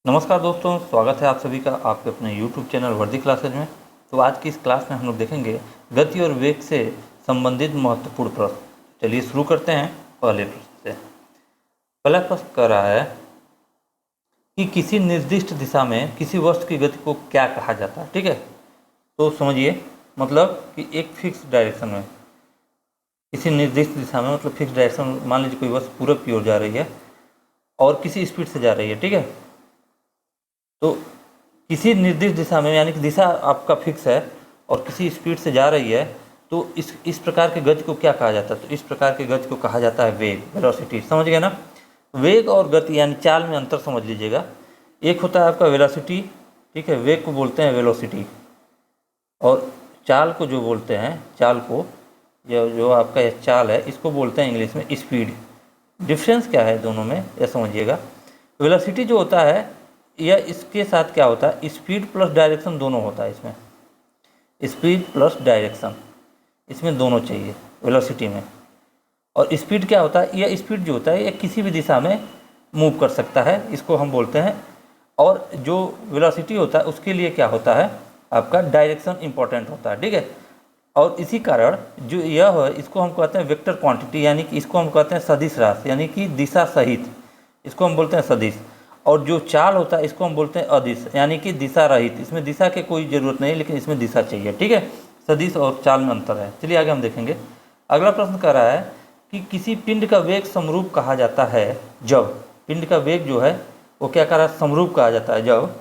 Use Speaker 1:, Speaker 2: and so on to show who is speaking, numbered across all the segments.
Speaker 1: नमस्कार दोस्तों, स्वागत है आप सभी का आपके अपने YouTube चैनल वर्दी क्लासेज में। तो आज की इस क्लास में हम लोग देखेंगे गति और वेग से संबंधित महत्वपूर्ण प्रश्न। चलिए शुरू करते हैं पहले प्रश्न से। पहला प्रश्न कह रहा है कि किसी निर्दिष्ट दिशा में किसी वस्तु की गति को क्या कहा जाता है। ठीक है, तो समझिए, मतलब कि एक फिक्स डायरेक्शन में, किसी निर्दिष्ट दिशा में मतलब फिक्स डायरेक्शन, मान लीजिए कोई वस्तु पूरब की ओर जा रही है और किसी स्पीड से जा रही है। ठीक है, तो किसी निर्दिष्ट दिशा में, यानी कि दिशा आपका फिक्स है और किसी स्पीड से जा रही है, तो इस प्रकार की गति को क्या कहा जाता है? तो इस प्रकार की गति को कहा जाता है वेग, वेलोसिटी। समझ गए ना? वेग और गति यानी चाल में अंतर समझ लीजिएगा। एक होता है आपका वेलोसिटी, ठीक है, वेग को बोलते हैं वेलोसिटी, और चाल को जो बोलते हैं, चाल को, जो आपका यह चाल है, इसको बोलते हैं इंग्लिश में स्पीड। डिफरेंस क्या है दोनों में, यह समझिएगा। वेलोसिटी जो होता है, यह इसके साथ क्या होता है, स्पीड प्लस डायरेक्शन दोनों होता है इसमें, स्पीड प्लस डायरेक्शन, इसमें दोनों चाहिए वेलोसिटी में। और स्पीड क्या होता है, यह स्पीड जो होता है यह किसी भी दिशा में मूव कर सकता है, इसको हम बोलते हैं। और जो वेलोसिटी होता है उसके लिए क्या होता है, आपका डायरेक्शन इंपॉर्टेंट होता है। ठीक है, और इसी कारण जो यह है, इसको हम कहते हैं वेक्टर क्वांटिटी, यानी कि इसको हम कहते हैं सदिश राशि, यानी कि दिशा सहित, इसको हम बोलते हैं सदिश। और जो चाल होता है इसको हम बोलते हैं अदिश, यानी कि दिशा रहित, इसमें दिशा की कोई ज़रूरत नहीं, लेकिन इसमें दिशा चाहिए। ठीक है, सदिश और चाल में अंतर है। चलिए आगे हम देखेंगे। अगला प्रश्न कह रहा है कि किसी पिंड का वेग समरूप कहा जाता है जब, पिंड का वेग जो है वो क्या कह रहा है, समरूप कहा जाता है जब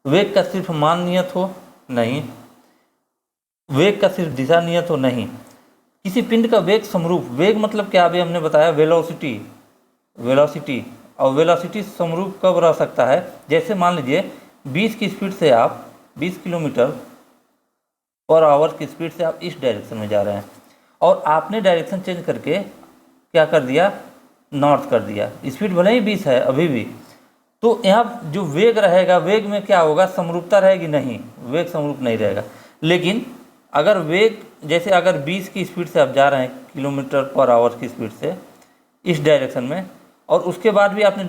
Speaker 1: वेग का सिर्फ मान नियत हो, नहीं, वेग का सिर्फ दिशा नियत हो, नहीं, किसी पिंड का वेग समरूप, वेग मतलब क्या, अभी हमने बताया वेलोसिटी, वेलोसिटी, और वेलोसिटी समरूप कब रह सकता है, जैसे मान लीजिए 20 की स्पीड से आप 20 किलोमीटर पर आवर की स्पीड से आप इस डायरेक्शन में जा रहे हैं, और आपने डायरेक्शन चेंज करके क्या कर दिया, नॉर्थ कर दिया। स्पीड भले ही 20 है अभी भी, तो यहाँ जो वेग रहेगा, वेग में क्या होगा, समरूपता रहेगी? नहीं, वेग समरूप नहीं रहेगा। लेकिन अगर वेग, जैसे अगर 20 की स्पीड से आप जा रहे हैं किलोमीटर पर आवर की स्पीड से इस डायरेक्शन में, और उसके बाद भी आपने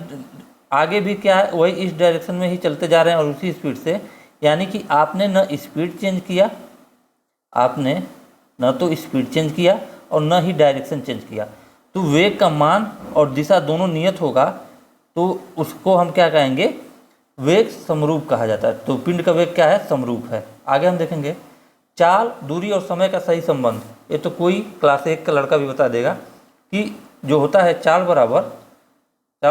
Speaker 1: आगे भी क्या है, वही इस डायरेक्शन में ही चलते जा रहे हैं और उसी स्पीड से, यानी कि आपने न स्पीड चेंज किया, आपने न तो स्पीड चेंज किया और न ही डायरेक्शन चेंज किया, तो वेग का मान और दिशा दोनों नियत होगा, तो उसको हम क्या कहेंगे, वेग समरूप कहा जाता है। तो पिंड का वेग क्या है, समरूप है। आगे हम देखेंगे चाल, दूरी और समय का सही संबंध। ये तो कोई क्लास 1 का लड़का भी बता देगा कि जो होता है चाल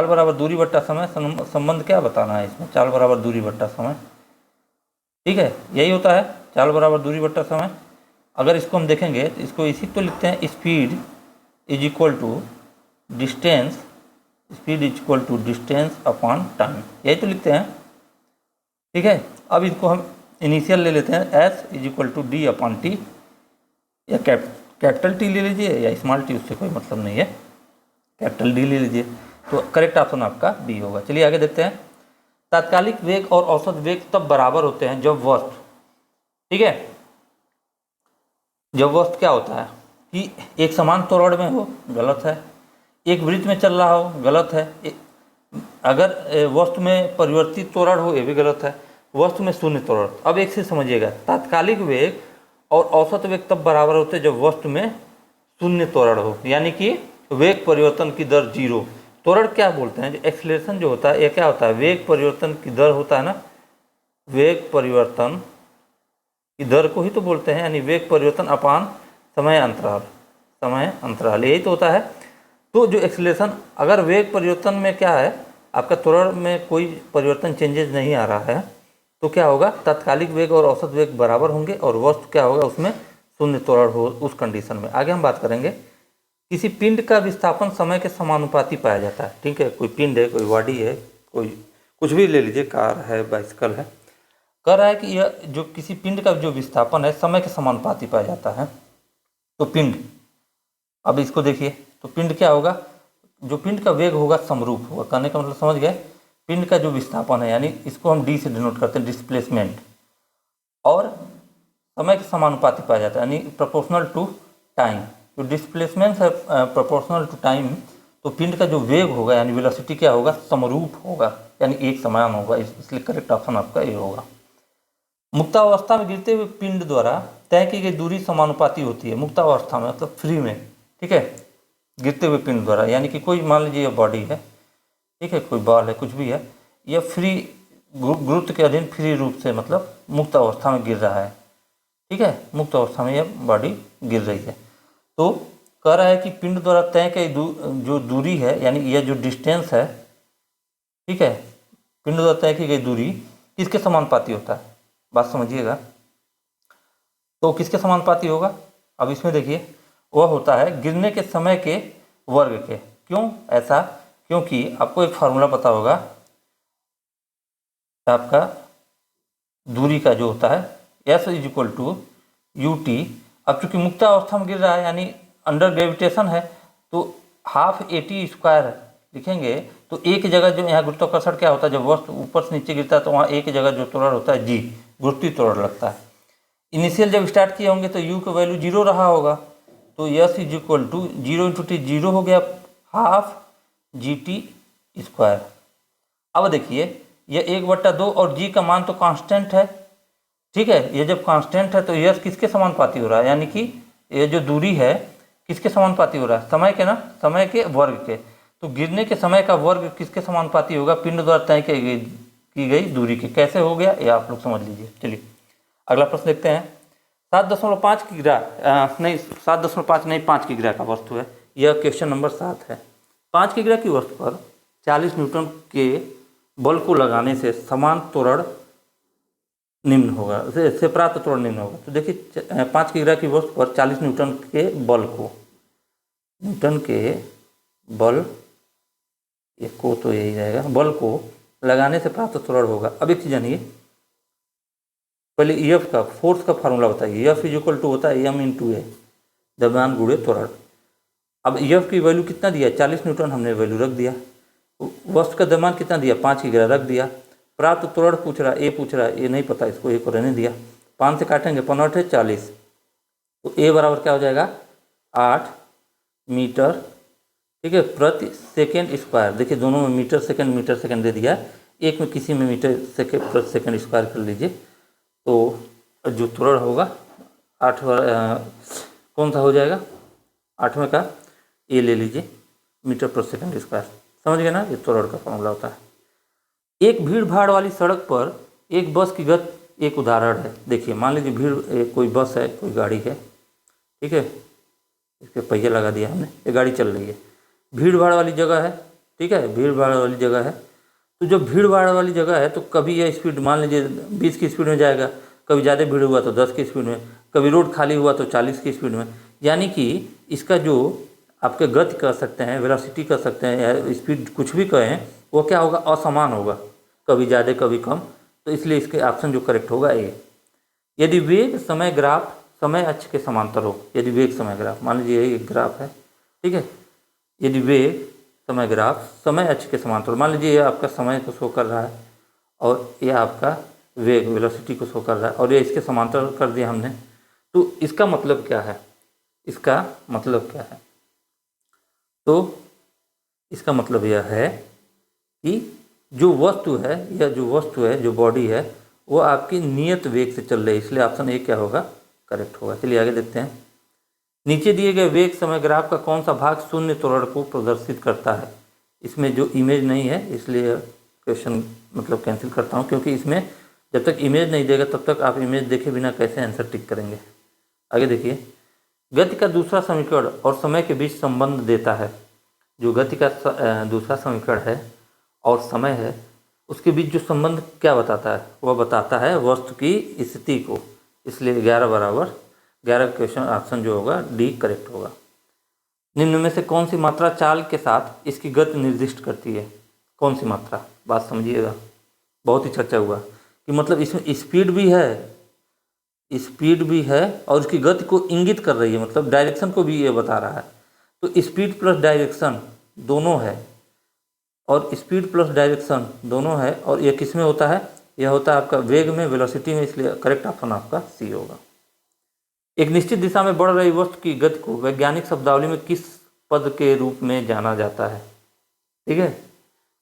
Speaker 1: बराबर दूरी बट्टा समय, संबंध क्या बताना है इसमें, चाल बराबर दूरी बट्टा समय। ठीक है, यही होता है चाल बराबर दूरी बट्टा समय। अगर इसको हम देखेंगे तो इसको इसी तो लिखते हैं, speed is equal to distance, speed is equal to distance upon time, यही तो लिखते हैं। ठीक है, अब इसको हम इनिशियल ले लेते हैं, S is equal to D upon T, या कैपिटल टी ले लीजिए या स्मॉल टी, उससे कोई मतलब नहीं है, कैपिटल डी ले लीजिए। तो करेक्ट ऑप्शन आपका बी होगा। चलिए आगे देखते हैं। तात्कालिक वेग और औसत वेग तब बराबर होते हैं जब वस्तु, ठीक है, जब वस्तु क्या होता है कि एक समान त्वरण में हो, गलत है। एक वृत्त में चल रहा हो, गलत है। अगर वस्तु में परिवर्तित त्वरण हो, ये भी गलत है। वस्तु में शून्य त्वरण। अब एक से समझिएगा, तात्कालिक वेग और औसत वेग तब बराबर होते हैं जब वस्तु में शून्य त्वरण हो, यानी कि वेग परिवर्तन की दर जीरो। त्वरण क्या बोलते हैं, जो एक्सीलरेशन जो होता है, यह क्या होता है, वेग परिवर्तन की दर होता है ना, वेग परिवर्तन की दर को ही तो बोलते हैं, यानी वेग परिवर्तन अपान समय अंतराल, समय अंतराल, यही तो होता है। तो जो एक्सीलरेशन, अगर वेग परिवर्तन में क्या है, आपका त्वरण में कोई परिवर्तन, चेंजेस नहीं आ रहा है, तो क्या होगा, तात्कालिक वेग और औसत वेग बराबर होंगे और वस्तु क्या होगा, उसमें शून्य त्वरण हो, उस कंडीशन में। आगे हम बात करेंगे, किसी पिंड का विस्थापन समय के समानुपाती पाया जाता है। ठीक है, कोई पिंड है, कोई बॉडी है, कोई कुछ भी ले लीजिए, कार है, बाइसिकल है, कह रहा है कि यह जो किसी पिंड का जो विस्थापन है समय के समानुपाती पाया जाता है। तो पिंड, अब इसको देखिए, तो पिंड क्या होगा, जो पिंड का वेग होगा समरूप होगा, कहने का मतलब समझ गए। पिंड का जो विस्थापन है, यानी इसको हम डी से डिनोट करते हैं, डिस्प्लेसमेंट, और समय के समानुपाती पाया जाता है, यानी प्रोपोर्शनल टू टाइम। जो डिस्प्लेसमेंट है प्रोपोर्शनल टू टाइम, तो पिंड का जो वेग होगा यानी वेलोसिटी क्या होगा, समरूप होगा यानी एक समान होगा, इसलिए करेक्ट ऑप्शन आपका ए होगा। मुक्तावस्था में गिरते हुए पिंड द्वारा तय की गई दूरी समानुपाती होती है। मुक्तावस्था में मतलब फ्री में, ठीक है, गिरते हुए पिंड द्वारा, यानी कि कोई मान लीजिए बॉडी है, ठीक है, कोई बॉल है, कुछ भी है, यह फ्री गुरुत्व के अधीन फ्री रूप से मतलब मुक्त अवस्था में गिर रहा है, ठीक है, मुक्त अवस्था में यह बॉडी गिर रही है। तो कह रहा है कि पिंड द्वारा तय की जो दूरी है यानी यह जो डिस्टेंस है, ठीक है, पिंड द्वारा तय की गई दूरी किसके समानुपाती होता है, बात समझिएगा। तो किसके समानुपाती होगा, अब इसमें देखिए वह होता है गिरने के समय के वर्ग के। क्यों ऐसा, क्योंकि आपको एक फार्मूला पता होगा, आपका दूरी का जो होता है S is equal to ut। अब चूंकि मुक्तावस्था में गिर रहा है यानी अंडर ग्रेविटेशन है, तो हाफ AT स्क्वायर लिखेंगे। तो एक जगह जो यहाँ गुरुत्वाकर्षण क्या होता है, जब वस्तु ऊपर से नीचे गिरता है तो वहाँ एक जगह जो त्वरण होता है G, गुरुत्वीय त्वरण लगता है। इनिशियल जब स्टार्ट किए होंगे तो u का वैल्यू 0 रहा होगा, तो S is equal to 0 into T 0 हो गया, हाफ GT स्क्वायर। अब देखिए यह 1/2 और G का मान तो कांस्टेंट है, ठीक है, ये जब कांस्टेंट है तो यह किसके समानुपाती हो रहा है, यानी कि ये जो दूरी है किसके समानुपाती हो रहा है, समय के ना, समय के वर्ग के। तो गिरने के समय का वर्ग किसके समानुपाती होगा, पिंड द्वारा तय की गई दूरी के। कैसे हो गया ये आप लोग समझ लीजिए। चलिए अगला प्रश्न देखते हैं। 7.5 की ग्रह नहीं 7.5 नहीं 5 की ग्रह का वस्तु है, यह क्वेश्चन नंबर 7 है। 5 की ग्रह की वस्तु पर 40 न्यूटन के बल को लगाने से समान त्वरण निम्न होगा, से प्राप्त त्वरण निम्न होगा। तो देखिए 5 की ग्रह की वस्तु पर 40 न्यूटन के बल को, न्यूटन के बल, ये को तो यही रहेगा, बल को लगाने से प्राप्त त्वरण होगा। अब एक चीज जानिए, पहले EF का फोर्स का फार्मूला बताइए। EF इज इक्वल टू होता है m इंटू ए, द्रव्यमान गुणे त्वरण। अब EF की वैल्यू कितना दिया, 40 न्यूटन हमने वैल्यू रख दिया। वस्तु का द्रव्यमान कितना दिया, 5 की ग्रह रख दिया। प्राप्त त्वरण पूछ रहा है, ए पूछ रहा है, ये नहीं पता, इसको ए को रहने दिया। 5 से काटेंगे 5 है 40, तो ए बराबर क्या हो जाएगा 8 मीटर, ठीक है, प्रति सेकेंड स्क्वायर। देखिए दोनों में मीटर सेकेंड दे दिया, एक में किसी में मीटर सेकेंड प्रति सेकेंड स्क्वायर कर लीजिए। तो जो त्वरण होगा 8 कौन सा हो जाएगा, 8वें का ए ले लीजिए, मीटर प्रति सेकेंड स्क्वायर। समझ गए ना, ये त्वरण का फॉर्मूला होता है। एक भीड़ भाड़ वाली सड़क पर एक बस की गति एक उदाहरण है। देखिए मान लीजिए कोई बस है, कोई गाड़ी है, ठीक है, इसके पहिया लगा दिया हमने, ये गाड़ी चल रही है, भीड़ भाड़ वाली जगह है, ठीक है, भीड़ भाड़ वाली जगह है। तो जब भीड़ भाड़ वाली जगह है तो कभी यह स्पीड मान लीजिए 20 की स्पीड में जाएगा, कभी ज़्यादा भीड़ हुआ तो 10 की स्पीड में, कभी रोड खाली हुआ तो 40 की स्पीड में। यानी कि इसका जो आपके गति कर सकते हैं, वेलोसिटी कर सकते हैं, या स्पीड कुछ भी कहें, वो क्या होगा, असमान होगा, कभी ज़्यादा कभी कम। तो इसलिए इसके ऑप्शन जो करेक्ट होगा ए। यदि वेग समय ग्राफ समय अक्ष के समांतर हो, यदि वेग समय ग्राफ, मान लीजिए यही एक ग्राफ है, ठीक है, यदि वेग समय ग्राफ समय अक्ष के समांतर, मान लीजिए ये आपका समय को शो कर रहा है और ये आपका वेग वेलोसिटी को शो कर रहा है और ये इसके समांतर कर दिया हमने, तो इसका मतलब क्या है, इसका मतलब क्या है, तो इसका मतलब यह है कि जो वस्तु है या जो वस्तु है, जो बॉडी है, वो आपकी नियत वेग से चल रही है, इसलिए ऑप्शन ए क्या होगा, करेक्ट होगा। चलिए आगे देखते हैं। नीचे दिए गए वेग समय ग्राफ का कौन सा भाग शून्य त्वरण को प्रदर्शित करता है। इसमें जो इमेज नहीं है इसलिए क्वेश्चन मतलब कैंसिल करता हूँ, क्योंकि इसमें जब तक इमेज नहीं देगा तब तक आप इमेज देखे बिना कैसे आंसर टिक करेंगे। आगे देखिए, गति का दूसरा समीकरण और समय के बीच संबंध देता है। जो गति का दूसरा समीकरण है और समय है, उसके बीच जो संबंध क्या बताता है, वह बताता है वस्तु की स्थिति को। इसलिए 11 बराबर 11 क्वेश्चन ऑप्शन जो होगा डी करेक्ट होगा। निम्न में से कौन सी मात्रा चाल के साथ इसकी गति निर्दिष्ट करती है। कौन सी मात्रा, बात समझिएगा, बहुत ही चर्चा हुआ कि मतलब इसमें स्पीड भी है और उसकी गति को इंगित कर रही है, मतलब डायरेक्शन को भी ये बता रहा है। तो स्पीड प्लस डायरेक्शन दोनों है, और स्पीड प्लस डायरेक्शन दोनों है, और यह किस में होता है, यह होता है आपका वेग में, वेलोसिटी में, इसलिए करेक्ट ऑप्शन आपका सी होगा। एक निश्चित दिशा में बढ़ रही वस्तु की गति को वैज्ञानिक शब्दावली में किस पद के रूप में जाना जाता है? ठीक है,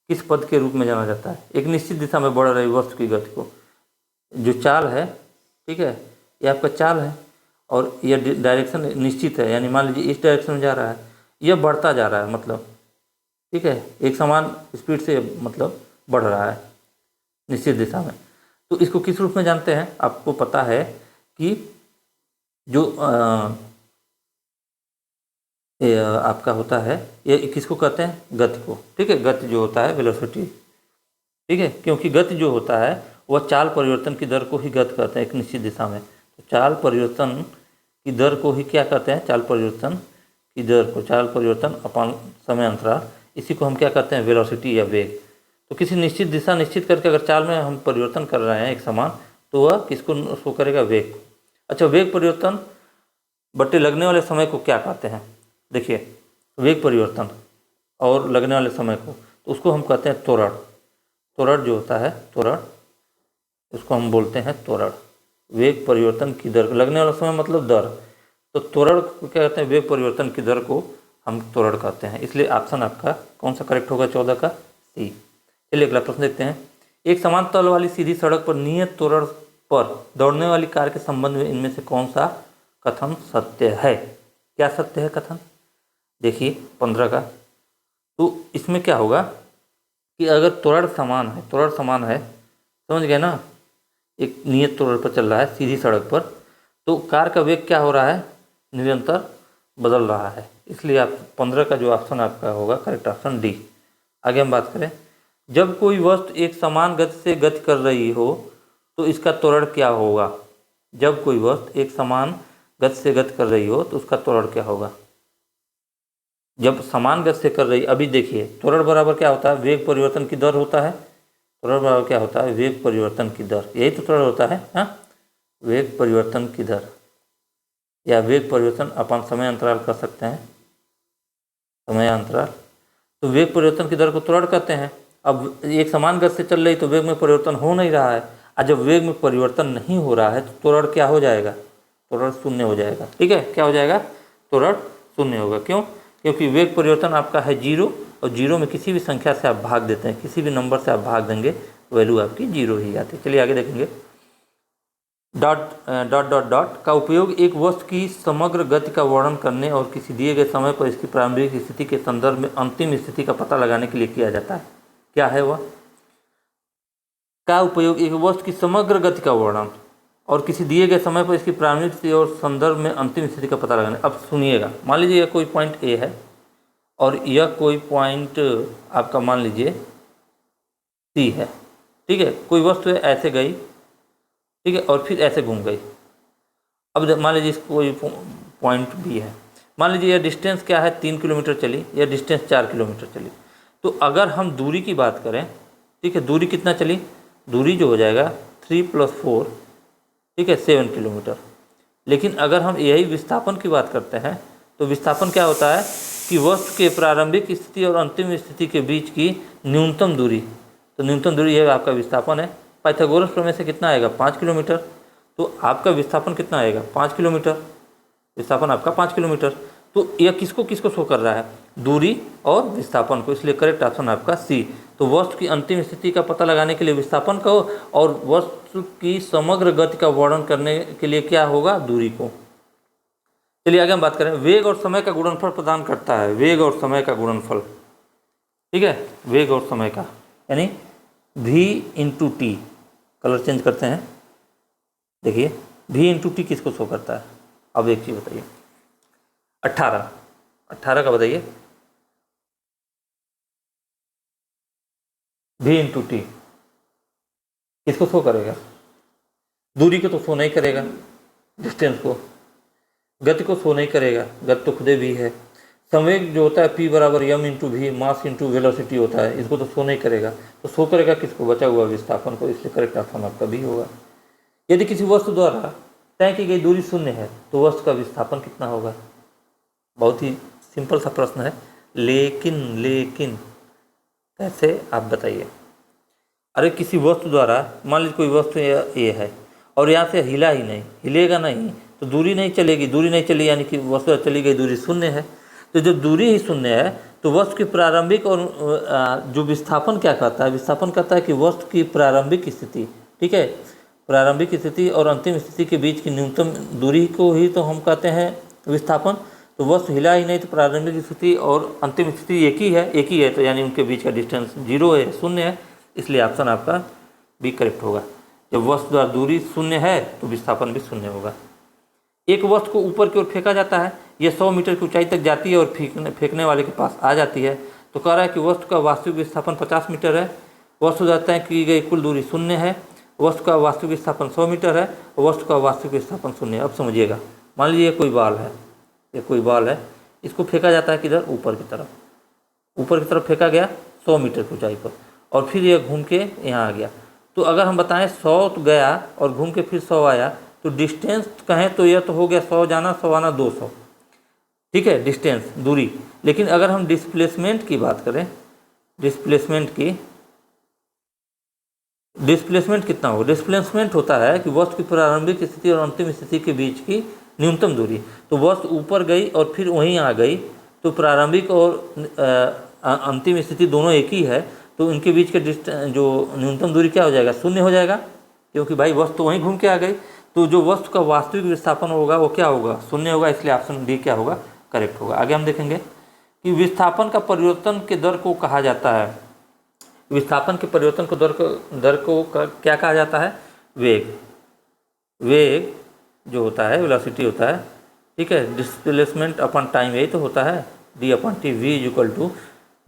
Speaker 1: किस पद के रूप में जाना जाता है? एक निश्चित दिशा में बढ़ रही वस्तु की गति को, जो चाल है, ठीक है, ये आपका चाल है और यह डायरेक्शन निश्चित है, यानी मान लीजिए इस डायरेक्शन में जा रहा है, यह बढ़ता जा रहा है, मतलब ठीक है, एक समान स्पीड से मतलब बढ़ रहा है निश्चित दिशा में। तो इसको किस रूप में जानते हैं? आपको पता है कि जो आपका होता है, ये किसको कहते हैं? गति को। ठीक है, गति जो होता है वेलोसिटी, ठीक है, क्योंकि गति जो होता है वह चाल परिवर्तन की दर को ही गति कहते हैं एक निश्चित दिशा में। तो चाल परिवर्तन की दर को ही क्या कहते हैं? चाल परिवर्तन की दर को, चाल परिवर्तन अपन समय अंतराल, इसी को हम क्या कहते हैं? वेलोसिटी या वेग। तो किसी निश्चित दिशा निश्चित करके अगर चाल में हम परिवर्तन कर रहे हैं एक समान, तो वह किसको उसको करेगा? वेग। अच्छा, वेग परिवर्तन बट्टे लगने वाले समय को क्या कहते हैं? देखिए, वेग परिवर्तन और लगने वाले समय को, तो उसको हम कहते हैं त्वरण। त्वरण जो होता है, त्वरण, उसको हम बोलते हैं त्वरण। वेग परिवर्तन की दर, लगने वाला समय मतलब दर, तो त्वरण को क्या कहते हैं? वेग परिवर्तन की दर को हम त्वरण कहते हैं। इसलिए ऑप्शन आपका कौन सा करेक्ट होगा? 14 का सी। चलिए अगला प्रश्न देखते हैं। एक समान तल वाली सीधी सड़क पर नियत त्वरण पर दौड़ने वाली कार के संबंध में इनमें से कौन सा कथन सत्य है? क्या सत्य है कथन? देखिए 15 का, तो इसमें क्या होगा कि अगर त्वरण समान है, त्वरण समान है, समझ गए ना, एक नियत त्वरण पर चल रहा है सीधी सड़क पर, तो कार का वेग क्या हो रहा है? निरंतर बदल रहा है। इसलिए आप 15 का जो ऑप्शन आपका होगा करेक्ट ऑप्शन डी। आगे हम बात करें, जब कोई वस्तु एक समान गति से गति कर रही हो तो इसका त्वरण क्या होगा? जब कोई वस्तु एक समान गति से गति कर रही हो तो उसका त्वरण क्या होगा? जब समान गति से कर रही, अभी देखिए त्वरण बराबर क्या होता है? वेग परिवर्तन की दर होता है। त्वरण बराबर क्या होता है? वेग परिवर्तन की दर, यही तो त्वरण होता है। हाँ, वेग परिवर्तन की दर या वेग परिवर्तन अपन समय अंतराल कर सकते हैं, समय अंतराल। तो वेग परिवर्तन की दर को त्वरण कहते हैं। अब एक समान गति से चल रही तो वेग में परिवर्तन हो नहीं रहा है, और जब वेग में परिवर्तन नहीं हो रहा है तो त्वरण क्या हो जाएगा? त्वरण शून्य हो जाएगा। ठीक है, क्या हो जाएगा? त्वरण शून्य होगा। क्यों? क्योंकि वेग परिवर्तन आपका है 0, और 0 में किसी भी संख्या से आप भाग देते हैं, किसी भी नंबर से आप भाग देंगे, वैल्यू आपकी 0 ही आती है। चलिए आगे देखेंगे। डॉट डॉट डॉट डॉट का उपयोग एक वस्तु की समग्र गति का वर्णन करने और किसी दिए गए समय पर इसकी प्रारंभिक स्थिति के संदर्भ में अंतिम स्थिति का पता लगाने के लिए किया जाता है। क्या है वह? का उपयोग एक वस्तु की समग्र गति का वर्णन और किसी दिए गए समय पर इसकी प्रारंभिक स्थिति और संदर्भ में अंतिम स्थिति का पता लगाने। अब सुनिएगा, मान लीजिए यह कोई पॉइंट ए है और यह कोई पॉइंट आपका मान लीजिए सी है। ठीक है, कोई वस्तु ऐसे गई, ठीक है, और फिर ऐसे घूम गई। अब मान लीजिए इसको कोई पॉइंट बी है, मान लीजिए यह डिस्टेंस क्या है? 3 किलोमीटर चली, यह डिस्टेंस 4 किलोमीटर चली। तो अगर हम दूरी की बात करें, ठीक है, दूरी कितना चली? दूरी जो हो जाएगा 3 + 4, ठीक है, 7 किलोमीटर। लेकिन अगर हम यही विस्थापन की बात करते हैं तो विस्थापन क्या होता है कि वस्तु के प्रारंभिक स्थिति और अंतिम स्थिति के बीच की न्यूनतम दूरी, तो न्यूनतम दूरी यह आपका विस्थापन है। पाइथागोरस प्रमेय से कितना आएगा? 5 किलोमीटर। तो आपका विस्थापन कितना आएगा? 5 किलोमीटर। विस्थापन आपका 5 किलोमीटर। तो यह किसको किसको शो कर रहा है? दूरी और विस्थापन को। इसलिए करेक्ट ऑप्शन आपका सी। तो वस्तु की अंतिम स्थिति का पता लगाने के लिए विस्थापन को, और वस्तु की समग्र गति का वर्णन करने के लिए क्या होगा? दूरी को। चलिए आगे हम बात करें। वेग और समय का गुणनफल प्रदान करता है। वेग और समय का गुणनफल, ठीक है, वेग और समय का, यानी v × t। कलर चेंज करते हैं, देखिए v × t किसको शो करता है? अब एक चीज बताइए, 18 का बताइए। v × t किसको शो करेगा? दूरी को तो शो नहीं करेगा, डिस्टेंस को। गति को शो नहीं करेगा, गति तो खुदे भी है। संवेग जो होता है p = m × v, मास × वेलोसिटी होता है, इसको तो शो नहीं करेगा। तो शो करेगा किसको? बचा हुआ विस्थापन को। इसलिए करेक्ट ऑप्शन आपका भी होगा। यदि किसी वस्तु द्वारा तय की गई दूरी 0 है तो वस्तु का विस्थापन कितना होगा? बहुत ही सिंपल सा प्रश्न है, लेकिन कैसे आप बताइए। अरे किसी वस्तु द्वारा, मान लीजिए कोई वस्तु ये है और यहाँ से हिला ही नहीं, हिलेगा नहीं तो दूरी नहीं चलेगी। दूरी नहीं चली यानी कि वस्तु चली गई, दूरी 0 है। तो जब दूरी ही शून्य है तो वस्तु की प्रारंभिक और जो विस्थापन क्या कहता है, विस्थापन कहता है कि वस्तु की प्रारंभिक स्थिति, ठीक है, प्रारंभिक स्थिति और अंतिम स्थिति के बीच की न्यूनतम दूरी को ही तो हम कहते हैं विस्थापन। तो वस्तु हिला ही नहीं तो प्रारंभिक स्थिति और अंतिम स्थिति एक ही है, तो यानी उनके बीच का डिस्टेंस 0 है, शून्य है, इसलिए ऑप्शन आपका बी करेक्ट होगा। जब वस्तु द्वारा दूरी शून्य है तो विस्थापन भी शून्य होगा। एक वस्तु को ऊपर की ओर फेंका जाता है, यह 100 मीटर की ऊंचाई तक जाती है और फेंकने वाले के पास आ जाती है, तो कह रहा है कि वस्तु का वास्तविक विस्थापन 50 मीटर है, वस्तु द्वारा तय की गई कुल दूरी शून्य है, वस्तु का वास्तविक विस्थापन 100 मीटर है, वस्तु का वास्तविक विस्थापन शून्य है। अब समझिएगा, मान लीजिए कोई बॉल है, ये कोई बॉल है, इसको फेंका जाता है किधर, ऊपर की तरफ फेंका गया 100 मीटर की ऊंचाई पर, और फिर यह घूम के यहाँ आ गया। तो अगर हम बताएं 100 तो गया और घूम के फिर 100 आया, तो डिस्टेंस कहें तो यह तो हो गया 100 जाना 100 आना 200, ठीक है, डिस्टेंस दूरी। लेकिन अगर हम डिस्प्लेसमेंट की बात करें, डिस्प्लेसमेंट कितना होगा, डिस्प्लेसमेंट होता है कि वस्तु की प्रारंभिक स्थिति और अंतिम स्थिति के बीच की न्यूनतम दूरी। तो वस्तु ऊपर गई और फिर वहीं आ गई, तो प्रारंभिक और अंतिम स्थिति दोनों एक ही है, तो इनके बीच के जो न्यूनतम दूरी क्या हो जाएगा, शून्य हो जाएगा, क्योंकि भाई वस्तु वहीं घूम के आ गई। तो जो वस्तु का वास्तविक विस्थापन होगा वो क्या होगा, शून्य होगा, इसलिए ऑप्शन डी क्या होगा, करेक्ट होगा। आगे हम देखेंगे कि विस्थापन का परिवर्तन के दर को कहा जाता है, विस्थापन के परिवर्तन को दर को क्या कहा जाता है, वेग जो होता है, वेलोसिटी होता है, ठीक है, डिस्प्लेसमेंट अपॉन टाइम, यही तो होता है, D upon T, V is equal to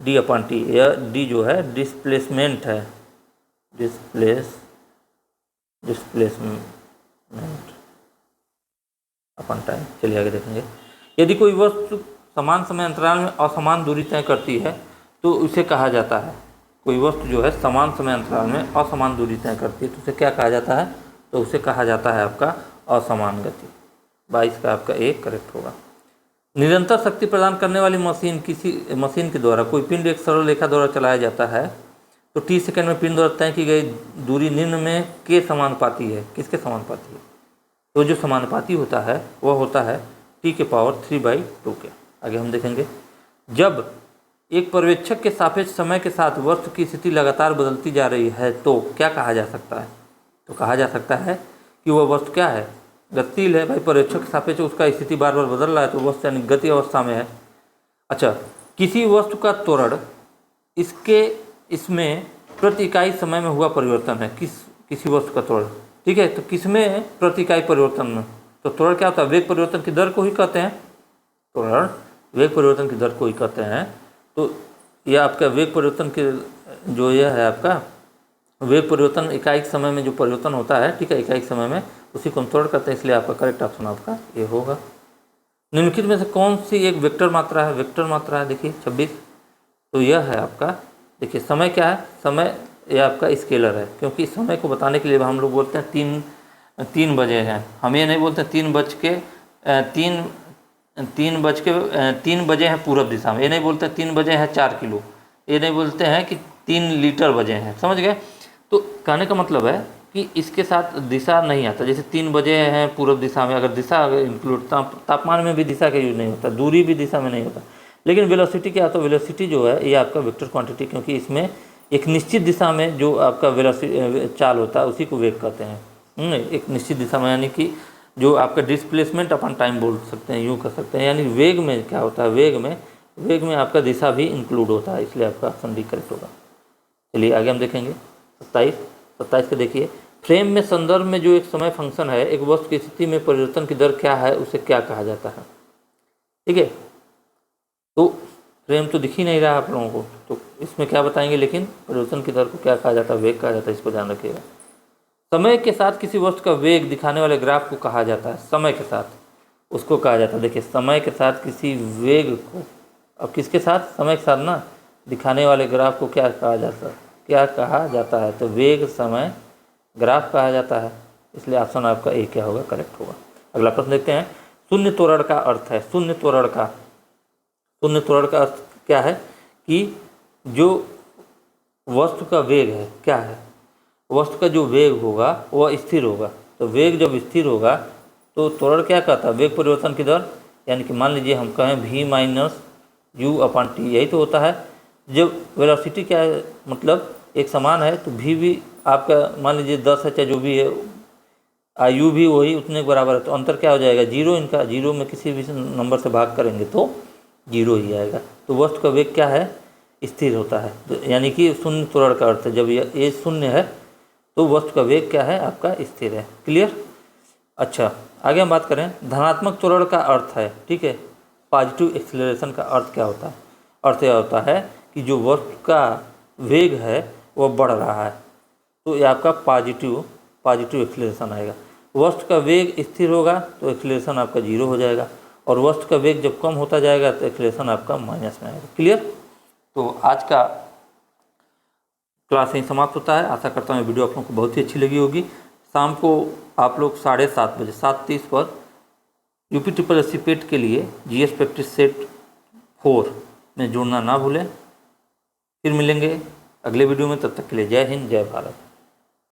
Speaker 1: D upon T. यह डी जो है डिस्प्लेसमेंट है, डिस्प्लेसमेंट अपॉन टाइम। चलिए आगे देखेंगे। यदि कोई वस्तु समान समय अंतराल में असमान दूरी तय करती है तो उसे कहा जाता है, कोई वस्तु जो है समान समय अंतराल में असमान दूरी तय करती है तो उसे क्या कहा जाता है, तो उसे कहा जाता है आपका असमान गति। 22 का आपका एक करेक्ट होगा। निरंतर शक्ति प्रदान करने वाली किसी मशीन के द्वारा कोई पिंड एक सरल रेखा द्वारा चलाया जाता है, तो t सेकंड में पिंड द्वारा तय की गई दूरी निम्न में के समानुपाती है, किसके समानुपाती है, तो जो समानुपाती होता है वह होता है t के पावर 3/2 के। आगे हम देखेंगे, जब एक पर्यवेक्षक के सापेक्ष समय के साथ वस्तु की स्थिति लगातार बदलती जा रही है तो क्या कहा जा सकता है, तो कहा जा सकता है कि वह वस्तु क्या है, गतिशील है। भाई पर्यवेक्षक के सापेक्ष उसका स्थिति बार बार बदल रहा है तो वस्तु यानी गति अवस्था में है। अच्छा, किसी वस्तु का त्वरण इसमें प्रति इकाई समय में हुआ परिवर्तन है, किसी वस्तु का त्वरण, ठीक है, तो किसमें प्रति इकाई परिवर्तन में, तो त्वरण क्या होता है, वेग परिवर्तन की दर को ही कहते हैं, त्वरण वेग परिवर्तन की दर को ही कहते हैं। तो यह आपका वेग परिवर्तन के जो यह है आपका वेग परिवर्तन इकाई समय में जो परिवर्तन होता है, ठीक है, इकाई समय में, उसी को हम त्वरण करते हैं, इसलिए आपका करेक्ट ऑप्शन आपका ये होगा। निम्नलिखित में से कौन सी एक वेक्टर मात्रा है, वेक्टर मात्रा है, देखिए 26, तो यह है आपका, देखिए समय क्या है, समय यह आपका स्केलर है, क्योंकि समय को बताने के लिए हम लोग बोलते हैं 3 बजे हैं, हम ये नहीं बोलते 3 बजे हैं पूर्व दिशा में, ये नहीं बोलते 3 बजे हैं 4 किलो, ये नहीं बोलते हैं कि 3 लीटर बजे हैं, समझ गए। तो कहने का मतलब है कि इसके साथ दिशा नहीं आता, जैसे 3 बजे हैं पूर्व दिशा में, अगर दिशा इंक्लूड, तापमान में भी दिशा का यूज नहीं होता, दूरी भी दिशा में नहीं होता। लेकिन वेलोसिटी क्या होता है, वेलोसिटी जो है ये आपका वेक्टर क्वांटिटी, क्योंकि इसमें एक निश्चित दिशा में जो आपका वेलोसिटी चाल होता है उसी को वेग कहते हैं। एक निश्चित दिशा में, यानी कि जो आपका डिस्प्लेसमेंट अपन टाइम बोल सकते हैं, यूँ कह सकते हैं, यानी वेग में क्या होता है, वेग में आपका दिशा भी इंक्लूड होता है, इसलिए आपका ऑप्शन डी करेक्ट होगा। चलिए आगे हम देखेंगे 27 के देखिए, फ्रेम में संदर्भ में जो एक समय फंक्शन है, एक वस्तु की स्थिति में परिवर्तन की दर क्या है, उसे क्या कहा जाता है, ठीक है। तो फ्रेम तो दिख ही नहीं रहा आप लोगों को, तो इसमें क्या बताएंगे, लेकिन परिवर्तन की दर को क्या कहा जाता है, वेग कहा जाता है, इसको ध्यान रखिएगा। समय के साथ किसी वस्तु का वेग दिखाने वाले ग्राफ को कहा जाता है, समय के साथ उसको कहा जाता है, देखिए समय के साथ किसी वेग को, अब किसके साथ, समय के साथ ना, दिखाने वाले ग्राफ को क्या कहा जाता है, तो वेग समय ग्राफ कहा जाता है, इसलिए ऑप्शन आपका ए क्या होगा, करेक्ट होगा। अगला प्रश्न देखते हैं, शून्य त्वरण का अर्थ है, शून्य त्वरण का अर्थ क्या है कि जो वस्तु का वेग है, क्या है, वस्तु का जो वेग होगा वह स्थिर होगा, तो वेग जब स्थिर होगा तो त्वरण क्या कहता है, वेग परिवर्तन की दर, यानी कि मान लीजिए हम कहें v माइनस u/t, यही तो होता है। जब वेलोसिटी क्या है, मतलब एक समान है तो v भी आपका मान लीजिए 10 है, चाहे जो भी है, u भी वही उतने के बराबर है, तो अंतर क्या हो जाएगा, जीरो। इनका जीरो में किसी भी नंबर से भाग करेंगे तो जीरो ही आएगा। तो वस्तु का वेग क्या है, स्थिर होता है। तो यानी कि शून्य त्वरण का अर्थ है, जब ये शून्य है तो वस्तु का वेग क्या है, आपका स्थिर है। क्लियर। अच्छा, आगे हम बात करें धनात्मक त्वरण का अर्थ है, ठीक है। पॉजिटिव एक्सीलरेशन का अर्थ क्या होता है, अर्थ यह होता है कि जो वस्तु का वेग है वह बढ़ रहा है, तो ये आपका पॉजिटिव एक्सीलरेशन आएगा। वस्तु का वेग स्थिर होगा तो एक्सीलरेशन आपका जीरो हो जाएगा, और वस्तु का वेग जब कम होता जाएगा तो एक्सीलरेशन आपका माइनस में आएगा। क्लियर। तो आज का क्लास यहीं समाप्त होता है। आशा करता हूँ वीडियो आप लोगों को बहुत ही अच्छी लगी होगी। शाम को आप लोग 7:30 बजे 7:30 पर UPSSC पेट के लिए GS प्रैक्टिस सेट 4 में जुड़ना ना भूलें। फिर मिलेंगे अगले वीडियो में, तब तक के लिए जय हिंद, जय भारत।